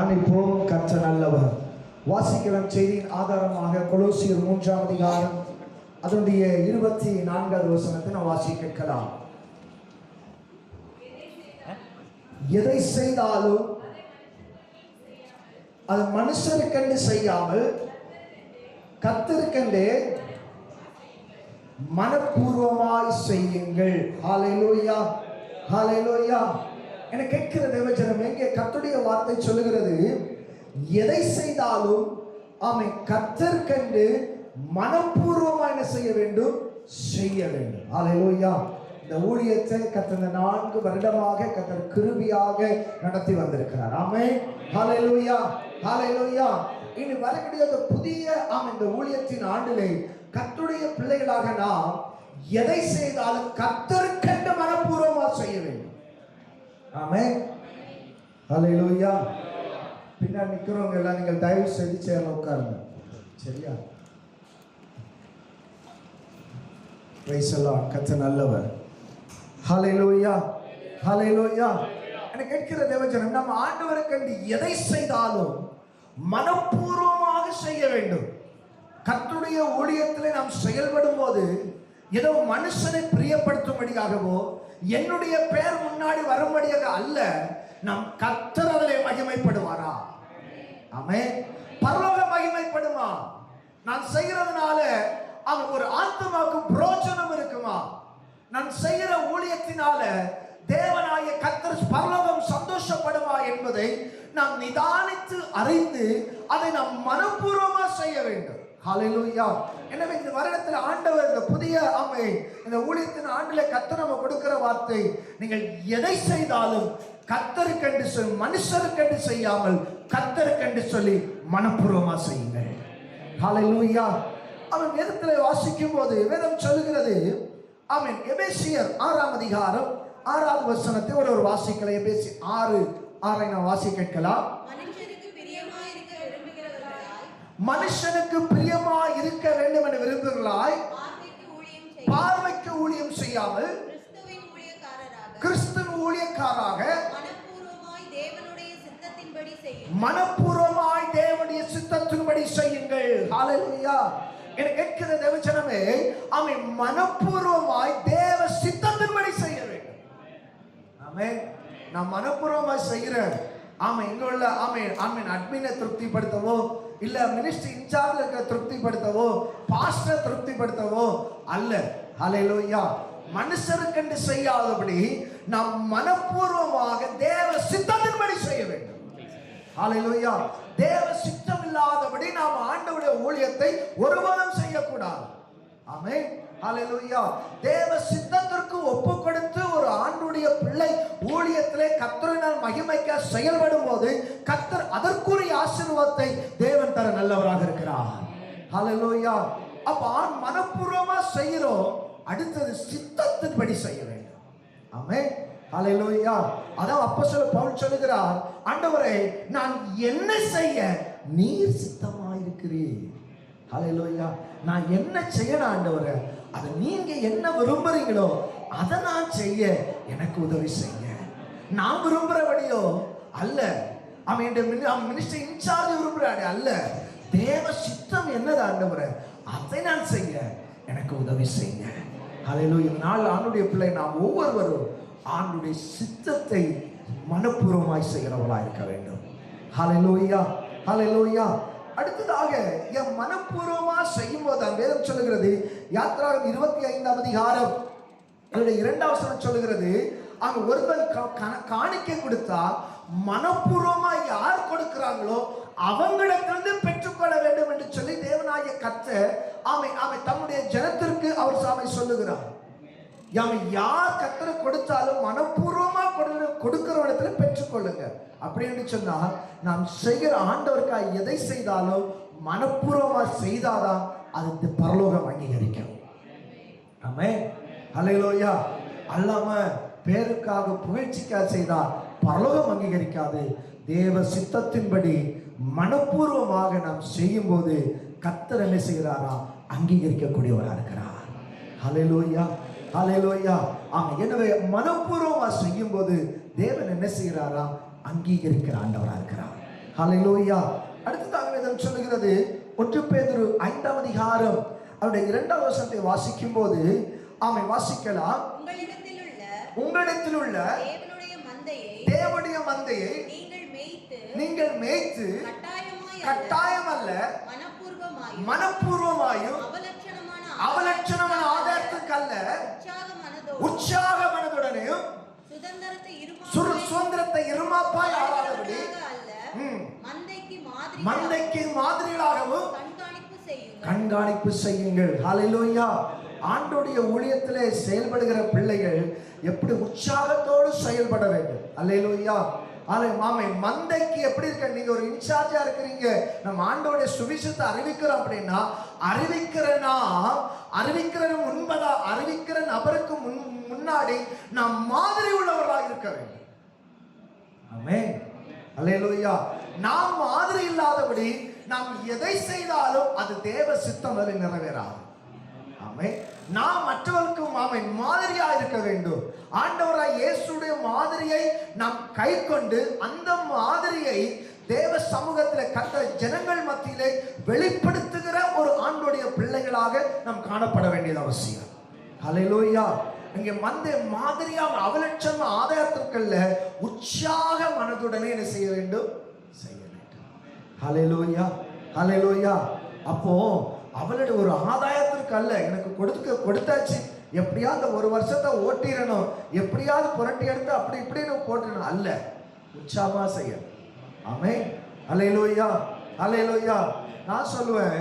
தியானிப்போம். கர்த்தர் நல்லவர். வாசிக்கலாம் செய்தியின் ஆதாரமாக கொலோசியர் 3ஆம் அதிகாரம் அதனுடைய 24வது வசனத்தை நாம் வாசிக்க கேட்கலாம். எதை செய்தாலும் அது மனுஷருக்கென்று செய்யாமல் கர்த்தருக்கென்றே மனப்பூர்வமாய் செய்யுங்கள். ஹல்லேலூயா, ஹல்லேலூயா. என கேட்கிற தேவஜனமே, இங்கே கர்த்தருடைய வார்த்தை சொல்லுகிறது, எதை செய்தாலும் ஆமென் கர்த்தருக்கென்று மனப்பூர்வமாய் என்ன செய்ய வேண்டும்? செய்ய வேண்டும். ஹல்லேலூயா. இந்த ஊழியத்தை கர்த்தர் 4 வருடமாக கர்த்தர் கிருபையாக நடத்தி வந்திருக்கிறார். ஆமென், ஹல்லேலூயா, ஹல்லேலூயா. இனி வரக்கூடிய இந்த புதிய இந்த ஊழியத்தின் ஆண்டிலே கர்த்தருடைய பிள்ளைகளாக நாம் எதை செய்தாலும் கர்த்தருக்கென்று மனப்பூர்வமாக செய்ய வேண்டும். ஆமென், ஹல்லேலூயா. பின்னாடி நிற்கிறவங்க எல்லாம் நீங்கள் தயவு செய்து சேர்ல உட்காருங்க, சரியா? Praise the Lord. கர்த்தர் நல்லவர். ஹல்லேலூயா, ஹல்லேலூயா. எனக்கு கேட்கிற தேவஜனம், நம்ம ஆண்டவருக்கென்று எதை செய்தாலும் மனப்பூர்வமாக செய்ய வேண்டும். கர்த்தருடைய ஊழியத்திலே நாம் செயல்படும் போது ஏதோ மனுஷனை பிரியப்படுத்தும்படியாகவோ என்னுடைய பெயர் முன்னாடி வரும்படியாக அல்ல, நம் கர்த்தர் அதிலே மகிமைப்படுவாரா? ஆமென். பரலோக மகிமைப்படுமா? நான் செய்கிறதுனால அவன் ஒரு ஆத்மாவுக்கு பிரயோஜனம் இருக்குமா? நான் செய்கிற ஊழியத்தினால தேவனாகிய கர்த்தர் பரலோகம் சந்தோஷப்படுமா என்பதை நாம் நிதானித்து அறிந்து அதை நாம் மனப்பூர்வமாக செய்ய வேண்டும். ஹல்லேலூயா. எனவே இந்த வருடத்தில் ஆண்டவர் இந்த புதிய இந்த ஊழியத்தின் ஆண்டிலே கர்த்தர் நம்ம கொடுக்கிற வார்த்தை, நீங்கள் எதை செய்தாலும் கர்த்தருக்கென்று சொல்லி மனுஷருக்கென்று செய்யாமல் கர்த்தருக்கென்று சொல்லி மனப்பூர்வமாக செய்யுங்கள். ஹல்லேலூயா. அவன் வேதத்தில் வாசிக்கும் போது வேதம் சொல்லுகிறது, ஆமென், எபேசியர் 6ஆம் அதிகாரம் 6வது வசனத்தை ஒரு வாசிக்கல. எபேசியர் 6:6 நான் வாசிக்க கேட்கலாம். மனுஷனுக்கு பிரியமா இருக்க வேண்டும் என விரும்புகிறாய், பார்வைக்கு ஊழியம் செய்யாமல் கிறிஸ்துவின் ஊழியக்காரராக மனப்பூர்வமாய் தேவனுடைய சித்தத்தின்படி செய்யுங்கள். ஹல்லேலூயா. என கேட்கிற தேவஜனமே, அவன் மனப்பூர்வமாய் தேவ சித்தத்தின்படி செய்ய வேண்டும். ஆமென். நான் மனப்பூர்வமாய் செய்கிறேன். ஆமென். இங்க உள்ள ஆமென் அட்மினை திருப்திப்படுத்தவோ, இல்ல மினிஸ்ட்ரி இன்சார்ஜ் இருக்க திருப்திப்படுத்தவோ, பாஸ்டர் திருப்திப்படுத்தவோ அல்ல. ஹல்லேலூயா. மனுஷருக்கென்று செய்யாதபடி நாம் மனப்பூர்வமாக தேவ சித்தத்தின்படி செய்ய வேண்டும். ஹல்லேலூயா. தேவ சித்தம் இல்லாதபடி நாம் ஆண்டவருடைய ஊழியத்தை ஒருபோதும் செய்யக்கூடாது. ஆமென், ஹல்லேலூயா. தேவ சித்தத்திற்கு ஒப்பு கொடுத்து ஒரு ஆண்டுடைய பிள்ளை ஊழியத்திலே கர்த்தரினால் மகிமைக்க செயல்படும் போது கர்த்தர் அதற்குரிய ஆசீர்வாதத்தை தேவன் தர நல்லவராக இருக்கிறார். ஹல்லேலூயா. அப்ப மனப்பூர்வமா செய்கிறோம், அடுத்தது சித்தத்தின்படி செய்ய வேண்டும். ஆமென், ஹல்லேலூயா. அதான் அப்போஸ்தலர் பவுல் சொல்லுகிறார், ஆண்டவரே, நான் என்ன செய்ய நீர் சித்தமாயிருக்கிறீர். ஹல்லேலூயா. நான் என்ன செய்யணும் ஆண்டவரே, அதை நீங்க என்ன விரும்புறீங்களோ அதை நான் செய்ய எனக்கு உதவி செய்ய. நான் விரும்புறபடியோ அல்ல, அவன் மினிஸ்ட்ரி இன்சார்ஜ் விரும்புறாரு அல்ல, தேவ சித்தம் என்னது ஆண்டவரே, அதை நான் செய்ய எனக்கு உதவி செய்ய. ஹல்லேலூயா. நாள் ஆண்டுடைய பிள்ளை நாம் ஒவ்வொருவரும் ஆண்டுடைய சித்தத்தை மனப்பூர்வமாய் செய்கிறவர்களாக இருக்க வேண்டும். ஹல்லேலூயா, ஹல்லேலூயா. அடுத்ததாக என் மனப்பூர்வமா செய்யும் போது வேதம் சொல்லுகிறது, யாத்திராகமம் 25ஆம் அதிகாரம் 2வது வசனம் சொல்லுகிறது, அங்க ஒருவன் காணிக்கை கொடுத்தா மனப்பூர்வமா யார் கொடுக்கிறாங்களோ அவங்களிடத்திலிருந்து பெற்றுக்கொள்ள வேண்டும் என்று சொல்லி தேவனாகிய கர்த்தர் தம்முடைய ஜனத்திற்கு அவர் சாமி சொல்லுகிறார். யார் கர்த்தரை கொடுத்தாலும் மனப்பூர்வமா கொடுக்கிற இடத்துல பெற்றுக்கொள்ளுங்க. அப்படின்னு சொன்னால் நாம் செய்கிற ஆண்டவருக்காக எதை செய்தாலும் மனப்பூர்வமா செய்தாதான் அது பரலோகம் அங்கீகரிக்கும். ஆமென், ஹல்லேலூயா. அல்லாம பேருக்காக புகழ்ச்சிக்காக செய்தால் பரலோகம் அங்கீகரிக்காது. தேவ சித்தத்தின்படி மனப்பூர்வமாக நாம் செய்யும் போது கர்த்தர் என்ன செய்கிறாரா? அங்கீகரிக்கக்கூடியவராக இருக்கிறார். ஹல்லேலூயா, ஹல்லேலூயா. எனவே மனப்பூர்வமா செய்யும் போது தேவன் என்ன செய்கிறாரா? அங்கீகரிக்கிற ஆண்டவராக இருக்கிறார். ஹல்லேலூயா. அடுத்ததாக வேதம் சொல்லுகிறது 1 பேதுரு 5ஆம் அதிகாரம் அவருடைய 2ஆம் வசனத்தை வாசிக்கும் போது ஆமென் வாசிக்கலாம். உங்களிடத்தில் உள்ள தேவனுடைய மந்தையை நீங்கள் மேய்த்து கட்டாயம் அல்ல மனப்பூர்வமாயும் அவலட்சணமான ஆதாரத்துக்கு அல்ல உற்சாக மனதுடனேயும் சுதந்திரத்தை இருமாப்பாய் ஆளாதபடி மந்தைக்கு மாதிரிகளாகவும் கண்காணிப்பு செய்யுங்கள். ஹல்லேலூயா. ஆண்டோடைய ஊழியத்திலே செயல்படுகிற பிள்ளைகள் எப்படி உற்சாகத்தோடு செயல்பட வேண்டும். ஹல்லேலூயா. மந்தைக்கு எப்படி இருக்க, நீங்க ஒரு இன்சார்ஜா இருக்கிறீங்க, நம்ம ஆண்டோடைய சுவிசேஷத்தை அறிவிக்கிறோம் அப்படின்னா அறிவிக்கிற நபருக்கு முன்னாடி நாம் மாதிரி உள்ளவர்களாக இருக்க வேண்டும். ஆமென். ஹல்லேலூயா. நாம் மாதிரி இல்லாதபடி நாம் எதை செய்தாலும் அது தேவ சித்தம் வரை நிறைவேறாது. ஆமென். நாம் மற்றவர்களுக்கு மாதிரியா இருக்க வேண்டும். ஆண்டவராய் இயேசுடைய மாதிரியை நாம் கை கொண்டு அந்த மாதிரியை தேவ சமூகத்தில் கத்த ஜனங்கள் மத்தியிலே வெளிப்படுத்துகிற ஒரு ஆண்டோடைய பிள்ளைகளாக நாம் காணப்பட வேண்டியது அவசியம். ஹல்லேலூயா. இங்கே மாதிரியாக அவலட்சண ஆதாயத்திற்கல்ல உற்சாக மனதுடனே என்ன செய்ய வேண்டும். ஹல்லேலூயா. ஹல்லேலூயா. அப்போ அவளுடைய ஒரு ஆதாயத்திற்கு அல்ல, எனக்கு கொடுத்தாச்சு, எப்படியாவது ஒரு வருஷத்தை ஓட்டிடணும், எப்படியாவது புரட்டி எடுத்து அப்படி இப்படின்னு போட்டுடணும் அல்ல, உற்சாகமா செய்ய. ஆமென். ஹல்லேலூயா. ஹல்லேலூயா. நான் சொல்லுவேன்,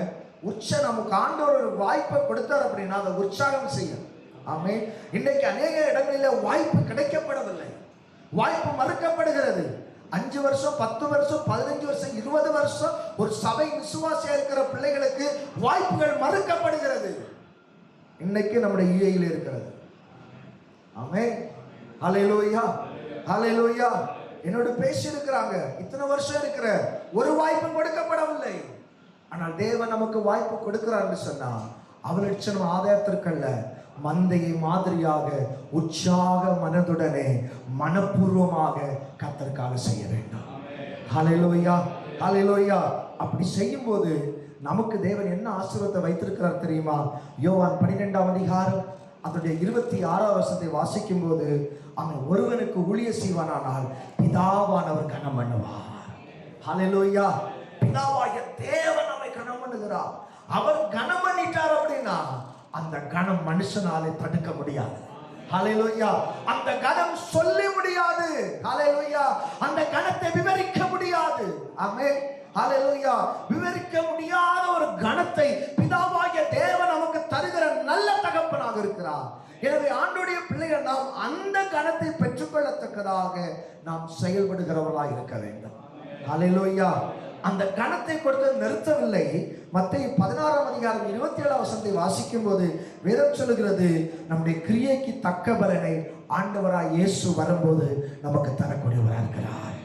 நமக்கு ஆண்டவர் ஒரு வாய்ப்பை கொடுத்தார் அப்படின்னா அதை உற்சாகம் செய்யும். ஆமென். இன்றைக்கு அநேக இடங்களில் வாய்ப்பு கிடைக்கப்படவில்லை, வாய்ப்பு மறுக்கப்படுகிறது. 5 வருஷம் 10 வருஷம் 15 வருஷம் 20 வருஷம் ஒரு சபை விசுவாசியா இருக்கிற பிள்ளைகளுக்கு வாய்ப்புகள் மறுக்கப்படுகிறது. இன்னைக்கு நம்முடைய ஈஐயில் இருக்கிறது. ஆமென். ஹல்லேலூயா. ஹல்லேலூயா. என்னோட பேசி இருக்கிறாங்க, இத்தனை வருஷம் இருக்கிற ஒரு வாய்ப்பு கொடுக்கப்படவில்லை. ஆனால் தேவன் நமக்கு வாய்ப்பு கொடுக்கிறான்னு சொன்னா அவலட்சணம் ஆதாயத்திற்கல்ல, மந்தையை மாதிரியாக உற்சாக மனதுடனே மனப்பூர்வமாக கர்த்தருக்காக செய்ய வேண்டும். ஹல்லேலூயா. ஹல்லேலூயா. அப்படி செய்யும் போது நமக்கு தேவன் என்ன ஆசீர்வாதத்தை வைத்திருக்கிறார் தெரியுமா? யோவான் 12ஆம் அதிகாரம் அதனுடைய 26ஆம் வசனத்தை வாசிக்கும் போது, அவன் ஒருவனுக்கு ஊழிய செய்வானானால் பிதாவானவர் கனம் பண்ணுவார். ஹல்லேலூயா. பிதாவாகிய தேவன் நம்மை கனம் பண்ணுகிறார். அவர் கனம் பண்ணிட்டார் அப்படின்னா அந்த கணம் மனுஷனாலே தடுக்க முடியாது. ஹல்லேலூயா. அந்த கணம் சொல்ல முடியாது. ஹல்லேலூயா. அந்த கணத்தை விவரிக்க முடியாது. ஆமென். ஹல்லேலூயா. விவரிக்க முடியாத ஒரு கணத்தை பிதாவாகிய தேவன் நமக்கு தருகிற நல்ல தகப்பனாக இருக்கிறார். எனவே ஆண்டவருடைய பிள்ளைகள் நாம் அந்த கணத்தை பெற்றுக்கொள்ளத்தக்கதாக நாம் செயல்படுகிறவர்களாக இருக்க வேண்டும். ஹல்லேலூயா. அந்த கணத்தை கொடுத்து நிறுத்தவில்லை. மத்தேயு 16ஆம் அதிகாரம் 27ஆம் வசனத்தை வாசிக்கும் போது வேதம் சொல்லுகிறது, நம்முடைய கிரியைக்கு தக்க பலனை ஆண்டவராய் இயேசு வரும்போது நமக்கு தரக்கூடியவராக இருக்கிறார்.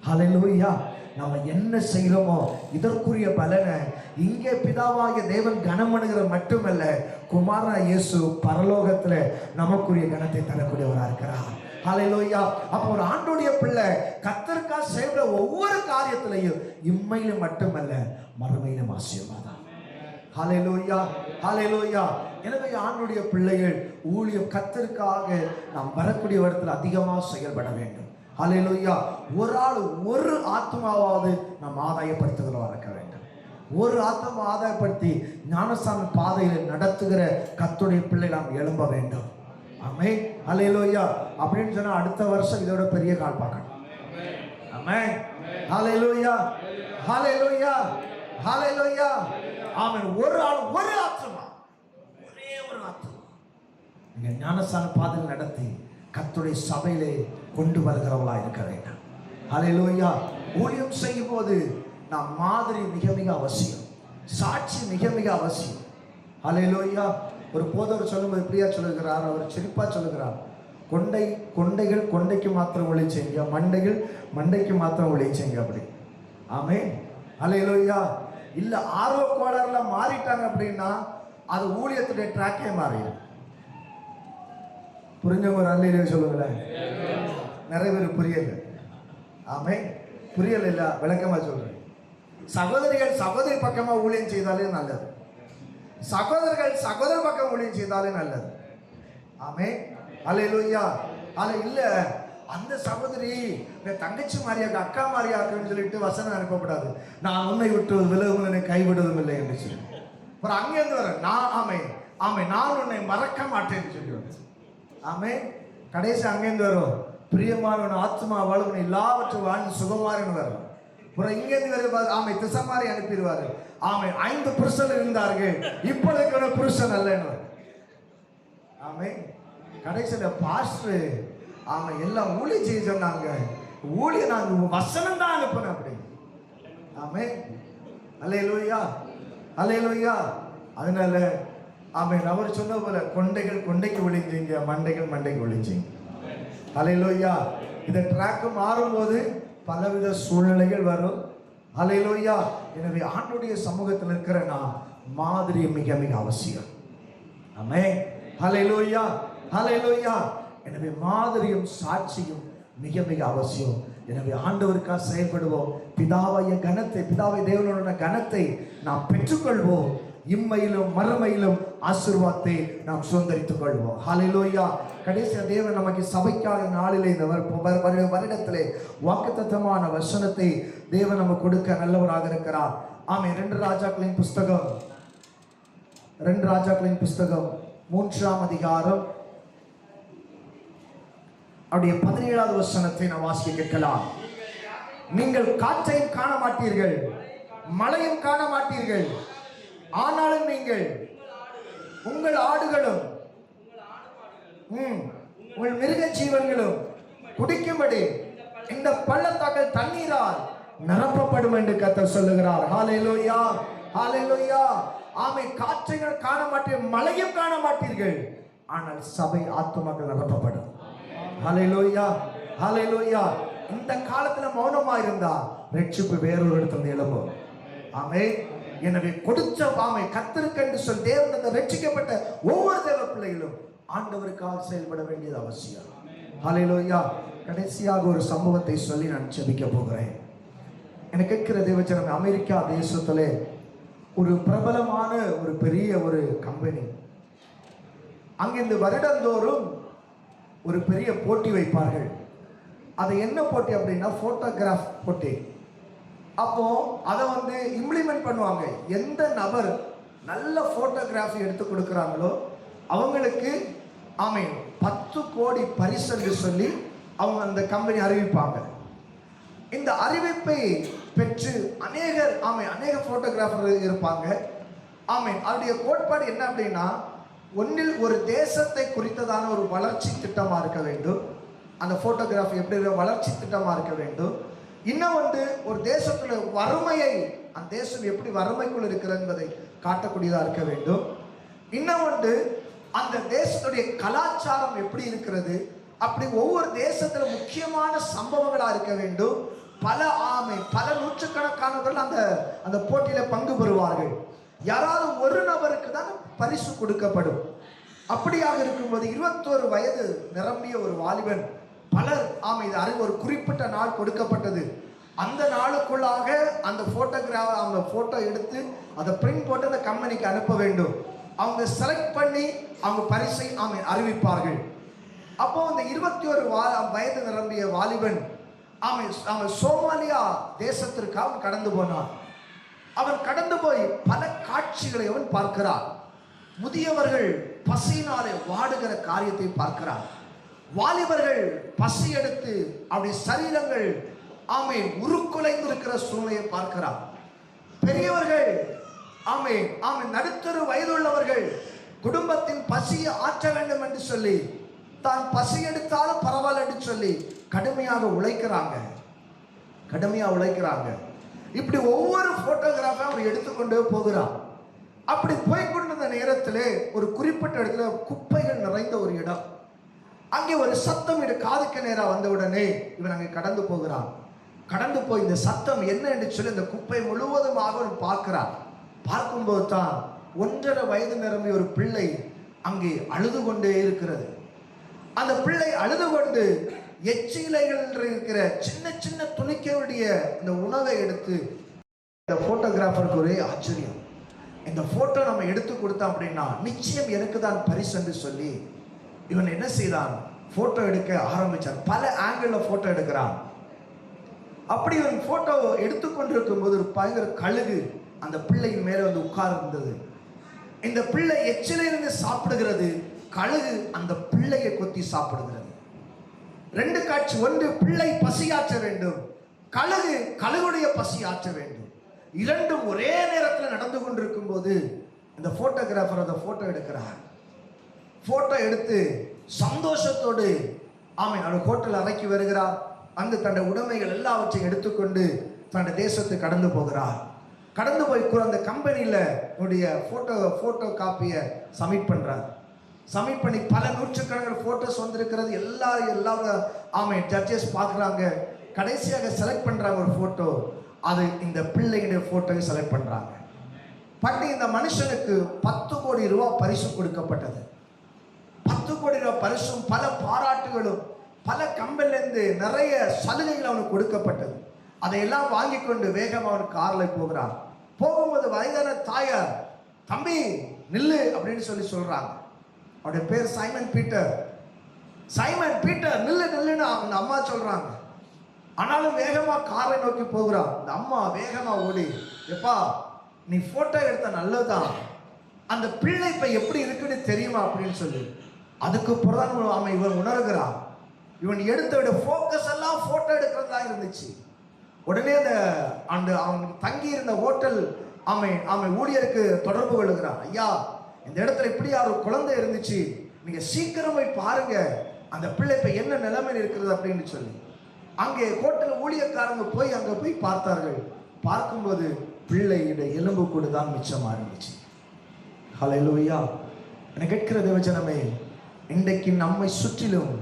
ஹல்லேலூயா. நம்ம என்ன செய்யறோமோ இதற்குரிய பலனை இங்கே பிதாவாகிய தேவன் கனம் பண்ணுகிற மட்டுமல்ல, குமாரனா இயேசு பரலோகத்துல நமக்குரிய கனத்தை தரக்கூடியவராக இருக்கிறார். ஹல்லேலூயா. அப்போ ஒரு ஆண்டோடைய பிள்ளை கர்த்தருக்காக செய்கிற ஒவ்வொரு காரியத்திலையும் இம்மையிலும் மட்டுமல்ல மறுமையிலும் ஆசீர்வாதம். ஹல்லேலூயா. ஹல்லேலூயா. எனவே ஆண்டோடைய பிள்ளைகள் ஊழியம் கர்த்தருக்காக நாம் வரக்கூடிய இடத்துல அதிகமாக செயல்பட வேண்டும். ஹல்லேலூயா. ஒரு ஆள் ஒரு ஆத்மாவாவது நாம் ஆதாயப்படுத்துகிறவா இருக்க வேண்டும். ஒரு ஆத்மா ஆதாயப்படுத்தி ஞானஸ்தான பாதையில் நடத்துகிற கர்த்தருடைய பிள்ளை நாம் எழும்ப வேண்டும். ஆமென். ஹல்லேலூயா. அப்படின்னு சொன்னா அடுத்த வருஷம் இதோட பெரிய கால் பார்க்கணும். ஆமென். ஹல்லேலூயா. ஹல்லேலூயா. ஹல்லேலூயா. ஆமென். ஒரு ஆள் ஒரு ஆத்மா, ஒரே ஒரு ஆத்மா நீங்க ஞானஸ்தான பாதையில் நடத்தி கர்த்தருடைய சபையிலே கொண்டு வருகிறவளா இருக்க வேண்டும். ஹல்லேலூயா. ஊழியம் செய்யும் போது நாம் மாதிரி மிக மிக அவசியம், சாட்சி மிக மிக அவசியம். ஹல்லேலூயா. ஒரு போதவர் சொல்லும்போது இப்படியா சொல்லுகிறார், அவர் சிரிப்பா சொல்லுகிறார், கொண்டைகள் கொண்டைக்கு மாத்திரம் ஒழிச்சீங்க, மண்டைகள் மண்டைக்கு மாத்திரம் ஒழிச்சீங்க அப்படி. ஆமென். ஹல்லேலூயா. இல்ல ஆர்வ கோளாறுல மாறிட்டாங்க அப்படின்னா அது ஊழியத்துடைய ட்ராக்கே மாறிடும். புரிஞ்சவங்க ஒரு அல்லேலூயா சொல்லுங்களேன். நிறைய பேர் புரியல. ஆமென். புரியல இல்ல, விளக்கமா சொல்றேன். சகோதரிகள் சகோதரி பக்கமா ஊழியம் செய்தாலே நல்லது, சகோதரர்கள் சகோதர பக்கம் ஊழியம் செய்தாலே நல்லது. ஆமே, அல்லேலூயா. இல்ல அந்த சகோதரி தங்கச்சி மாதிரியா அக்கா மாதிரியாக்குன்னு சொல்லிட்டு வசனம் அனுப்பப்படாது. நான் உன்னை விட்டு விலகுவதை கைவிடுவதும் இல்லை என்று சொல்லி அப்புறம் அங்கேருந்து வர நான் ஆமை நான் உன்னை மறக்க மாட்டேன்னு சொல்லி ஆமே. கடைசி அங்கேருந்து வரும் பிரியமான ஆத்மா வாழ்வு எல்லாவற்றும் வாழ்ந்து சுகமாறுன்னு வரும். அப்புறம் இங்கேருந்து வருவார் ஆமை திசை மாதிரி அனுப்பிடுவாரு. ஆமை 5 புருஷன் இருந்தார்கள், இப்பொழுது புருஷன் அல்லன்னு. ஆமை கடைசியில பாஸ்டர் ஆமா எல்லாம் ஊழியம் செய்ய சொன்னாங்க, ஊழியம் நாங்க வசனம் தான் அனுப்பணும் அப்படி. ஆமே, அல்லேலூயா அல்லேலூயா. அதனால ஆமே அவர் சொன்ன போல கொண்டைகள் கொண்டைக்கு ஒளிஞ்சிங்க, மண்டைகள் மண்டைக்கு ஒளிஞ்சிங்க. அல்லேலூயா. இந்த ட்ராக் மாறும்போது பலவித சூழ்நிலைகள் வரும். அல்லேலூயா. எனவே ஆண்டுடைய சமூகத்தில் இருக்கிற நான் மாதிரி மிக மிக அவசியம். ஆமே, அல்லேலூயா அல்லேலூயா. எனவே மாதிரியும் சாட்சியும் மிக மிக அவசியம். எனவே ஆண்டவருக்காக செயல்படுவோம். பிதாவைய கனத்தை, பிதாவை தேவனோட கனத்தை நாம் பெற்றுக்கொள்வோம். இம்மையிலும் மறுமையிலும் ஆசீர்வாதத்தை நாம் சுதந்திரித்துக் கொள்வோம். ஹல்லேலூயா. கடைசியா தேவன் நமக்கு சபைக்காக நாளிலே இந்த வருடத்திலே வாக்குத்தத்தமான வசனத்தை தேவன் நமக்கு கொடுக்க நல்லவராக இருக்கிறார். ஆமே. 2 ராஜாக்களின் புஸ்தகம் 3ஆம் அதிகாரம் அவருடைய 17வது வசனத்தை நாம் வாசிக்க கேட்கலாம். நீங்கள் காற்றையும் காண மாட்டீர்கள், மழையும் காண மாட்டீர்கள், ஆனாலும் நீங்கள் உங்கள் ஆடுகளும் உங்கள் மிருக ஜீவன்களும் குடிக்கும்படி இந்த பள்ளத்தாக்கள் தண்ணீரால் நிரப்பப்படும் என்று கர்த்தர் சொல்லுகிறார். ஹல்லேலூயா ஹல்லேலூயா. ஆமை. காற்றையும் காண மாட்டீர்கள், மழையும் காண மாட்டீர்கள், ஆனால் சபை ஆத்துமாக்கள் நிரப்பப்படும். ஹல்லேலூயா ஹல்லேலூயா. இந்த காலத்துல மௌனமா இருந்தா ரட்சிப்பு வேறொரு இடத்துல எழும்பும். ஆமே. எனவே கொடுத்த ஆமை கர்த்தருக்கென்று சொல் தேவன் ரட்சிக்கப்பட்ட ஒவ்வொரு தேவ பிள்ளைகளும் ஆண்டவருக்காக செயல்பட வேண்டியது அவசியம். ஹல்லேலூயா. கடைசியாக ஒரு சம்பவத்தை சொல்லி நான் ஜெபிக்க போகிறேன். எனக்கு கேட்கிற தேவஜனம், அமெரிக்கா தேசத்திலே ஒரு பிரபலமான ஒரு பெரிய ஒரு கம்பெனி, அங்கிருந்து வருடந்தோறும் ஒரு பெரிய போட்டி வைப்பார்கள். அது என்ன போட்டி அப்படின்னா போட்டோகிராஃப் போட்டி. அப்போ அதை இம்ப்ளிமெண்ட் பண்ணுவாங்க. எந்த நபர் நல்ல போட்டோகிராஃபி எடுத்து கொடுக்குறாங்களோ அவங்களுக்கு 10 கோடி பரிசு என்று சொல்லி அவங்க அந்த கம்பெனி அறிவிப்பாங்க. இந்த அறிவிப்பை பெற்று அநேக போட்டோகிராஃபர் இருப்பாங்க. அவருடைய கோட்பாடு என்ன அப்படின்னா, ஒன்றில் ஒரு தேசத்தை குறித்ததான ஒரு வளர்ச்சி திட்டமா இருக்க வேண்டும். அந்த போட்டோகிராஃபி எப்படி வளர்ச்சி திட்டமா இருக்க வேண்டும். இன்னும் ஒரு தேசத்துல வறுமையை, அந்த தேசம் எப்படி வறுமைக்குள் இருக்கிறது என்பதை காட்டக்கூடியதா இருக்க வேண்டும். இன்னும் அந்த தேசத்துடைய கலாச்சாரம் எப்படி இருக்கிறது, அப்படி ஒவ்வொரு தேசத்துல முக்கியமான சம்பவங்களா இருக்க வேண்டும். பல நூற்றுக்கணக்கானவர்கள் அந்த போட்டியில பங்கு பெறுவார்கள். யாராவது ஒரு நபருக்கு தான் பரிசு கொடுக்கப்படும். அப்படியாக இருக்கும்போது 21 வயது நிரம்பிய ஒரு வாலிபன், பலர் ஒரு குறிப்பிட்ட நாள் கொடுக்கப்பட்டது. அந்த நாளுக்குள்ளாக அந்த போட்டோ எடுத்து அதை பிரிண்ட் போட்டு அந்த கம்பெனிக்கு அனுப்ப வேண்டும். அவங்க செலக்ட் பண்ணி அவங்க பரிசை அறிவிப்பார்கள். அப்போ அந்த 21 வயது நிரம்பிய வாலிபன் அவன் சோமாலியா தேசத்திற்கு அவன் கடந்து போனான். அவன் கடந்து போய் பல காட்சிகளை அவன் பார்க்கிறான். முதியவர்கள் பசியினாலே வாடுகிற காரியத்தை பார்க்கிறான். வாலிபர்கள் பசி எடுத்து அவருடைய சரீரங்கள் உருக்குலைந்து இருக்கிற சூழ்நிலையை பார்க்கிறான். பெரியவர்கள் நடுத்தர வயதுள்ளவர்கள் குடும்பத்தின் பசியை ஆற்ற வேண்டும் என்று சொல்லி, தான் பசி எடுத்தாலும் பரவாயில்ல என்று சொல்லி கடுமையாக உழைக்கிறாங்க. இப்படி ஒவ்வொரு போட்டோகிராஃபை அவர் எடுத்துக்கொண்டே போகிறார். அப்படி போய்கொண்டிருந்த நேரத்திலே ஒரு குறிப்பிட்ட இடத்துல குப்பைகள் நிறைந்த ஒரு இடம். அங்கே ஒரு சத்தம் காதுக்கு நேராக வந்தவுடனே இவன் அங்கே கடந்து போகிறான். கடந்து போய் இந்த சத்தம் என்ன என்று சொல்லி இந்த குப்பை முழுவதுமாக பார்க்கிறான். பார்க்கும்போது தான் 1.5 வயது நிரம்பிய ஒரு பிள்ளை அங்கே அழுது கொண்டே இருக்கிறது. அந்த பிள்ளை அழுது கொண்டு எச்சிலைகள் இருக்கிற சின்ன சின்ன துணிக்கையுடைய இந்த உணவை எடுத்து, இந்த போட்டோகிராஃபருக்கு ஒரே ஆச்சரியம், இந்த போட்டோ நம்ம எடுத்து கொடுத்தோம் அப்படின்னா நிச்சயம் எனக்கு தான் பரிசு என்று சொல்லி இவன் என்ன செய்தான், போட்டோ எடுக்க ஆரம்பிச்சான். பல ஆங்கிள் போட்டோ எடுக்கிறான். அப்படி இவன் போட்டோ எடுத்துக்கொண்டிருக்கும் போது ஒரு பயங்கர கழுகு அந்த பிள்ளையின் மேல வந்து உட்கார்ந்து இருந்தது. இந்த பிள்ளை எச்சிலிருந்து சாப்பிடுகிறது, கழுகு அந்த பிள்ளையை கொத்தி சாப்பிடுகிறது. ரெண்டு காட்சி, ஒன்று பிள்ளை பசியாற்ற வேண்டும், கழுகு கழுகுடைய பசி ஆற்ற வேண்டும். இரண்டும் ஒரே நேரத்தில் நடந்து கொண்டிருக்கும் போது இந்த போட்டோகிராஃபர் அந்த போட்டோ எடுக்கிறார். போட்டோ எடுத்து சந்தோஷத்தோடு அவர் ஹோட்டல் அறைக்கு வருகிறார். அங்கு தன்னுடைய உடைமைகள் எல்லாவற்றையும் எடுத்துக்கொண்டு தன்னுடைய தேசத்துக்கு கடந்து போகிறார். கடந்து போய் அந்த கம்பெனியில் உடைய போட்டோ காப்பியை சப்மிட் பண்றார். சப்மிட் பண்ணி பல நூற்றுக்கணக்கான போட்டோஸ் வந்திருக்கிறது. எல்லாரும் ஜட்ஜஸ் பார்க்குறாங்க. கடைசியாக செலக்ட் பண்றாங்க ஒரு போட்டோ. அது இந்த பிள்ளைகளுடைய போட்டோவை செலக்ட் பண்றாங்க. பண்ணி இந்த மனுஷனுக்கு 10 கோடி ரூபாய் பரிசு கொடுக்கப்பட்டது. 10 கோடி ரூபாய் பரிசும் பல பாராட்டுகளும் பல கம்பெனிலேருந்து நிறைய சலுகைகள் அவனுக்கு கொடுக்கப்பட்டது. அதையெல்லாம் வாங்கி கொண்டு வேகமாக அவன் காரில் போகிறான். போகும்போது வயதான தாயார், தம்பி நில்லு அப்படின்னு சொல்றாங்க. அவருடைய பேர் சைமன் பீட்டர். சைமன் பீட்டர் நில்லு நில்லுன்னு அவங்க அம்மா சொல்றாங்க. ஆனாலும் வேகமா காரை நோக்கி போகிறான். இந்த அம்மா வேகமா ஓடி, எப்பா நீ போட்டோ எடுத்த நல்லதுதான், அந்த பிள்ளை இப்ப எப்படி இருக்குன்னு தெரியுமா அப்படின்னு சொல்லி அதுக்கு பிறகு இவன் உணர்கிறான். இவன் எடுத்த போக்கஸ் எல்லாம் போட்டோ எடுக்கிறதா இருந்துச்சு. உடனே அந்த அவன் தங்கி இருந்த ஹோட்டல் ஊழியருக்கு தொடர்பு கொள்ளுகிறான். ஐயா, இந்த இடத்துல இப்படி ஒரு குழந்தை இருந்துச்சு, நீங்க சீக்கிரம் போய் பாருங்க அந்த பிள்ளை இப்ப என்ன நிலைமையில் இருக்கிறது அப்படின்னு சொல்லி அங்கே ஹோட்டல் ஊழியக்காரங்க போய் அங்க போய் பார்த்தார்கள். பார்க்கும்போது பிள்ளையுடைய எலும்பு கூட தான் மிச்சமா இருந்துச்சு. ஹல்லேலூயா. எனக்கு கேட்கிற தேவஜனமே, இன்றைக்கு நம்மை சுற்றிலும்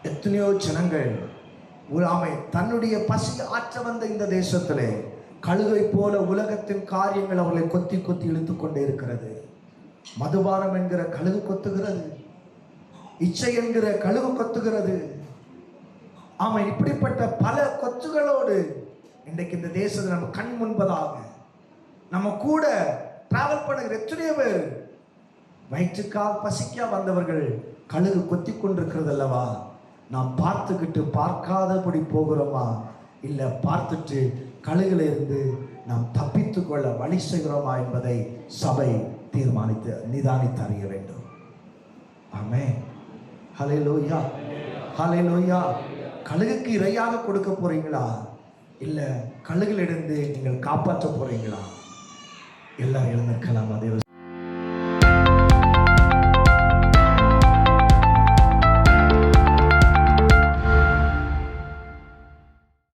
எத்தனையோ ஜனங்கள் தன்னுடைய பசி ஆற்ற வந்த இந்த தேசத்திலே கழுகை போல உலகத்தின் காரியங்கள் அவர்களை கொத்தி கொத்தி இழுத்து கொண்டே இருக்கிறது. மதுபானம் என்கிற கழுகு கொத்துகிறது, இச்சை என்கிற கழுகு கொத்துகிறது. இப்படிப்பட்ட பல கொத்துகளோடு இன்றைக்கு இந்த தேசத்தில் நம்ம கண் முன்பதாக நம்ம கூட டிராவல் பண்ணுகிற எத்தனையோ பேர் வயிற்றுக்காக பசிக்கா வந்தவர்கள் கழுகு கொத்தி கொண்டிருக்கிறது அல்லவா? நாம் பார்த்துக்கிட்டு பார்க்காதபடி போகிறோமா, இல்லை பார்த்துட்டு கழுகுல இருந்து நாம் தப்பித்து கொள்ள வழி செய்கிறோமா என்பதை சபை தீர்மானித்து நிதானித்து அறிய வேண்டும். ஆமென். ஹல்லேலூயா, ஹல்லேலூயா. கழுகுக்கு இரையாக கொடுக்க போறீங்களா, இல்லை கழுகிலிருந்து நீங்கள் காப்பாற்ற போறீங்களா? எல்லாரும் எழுந்திருக்கலாம். அதே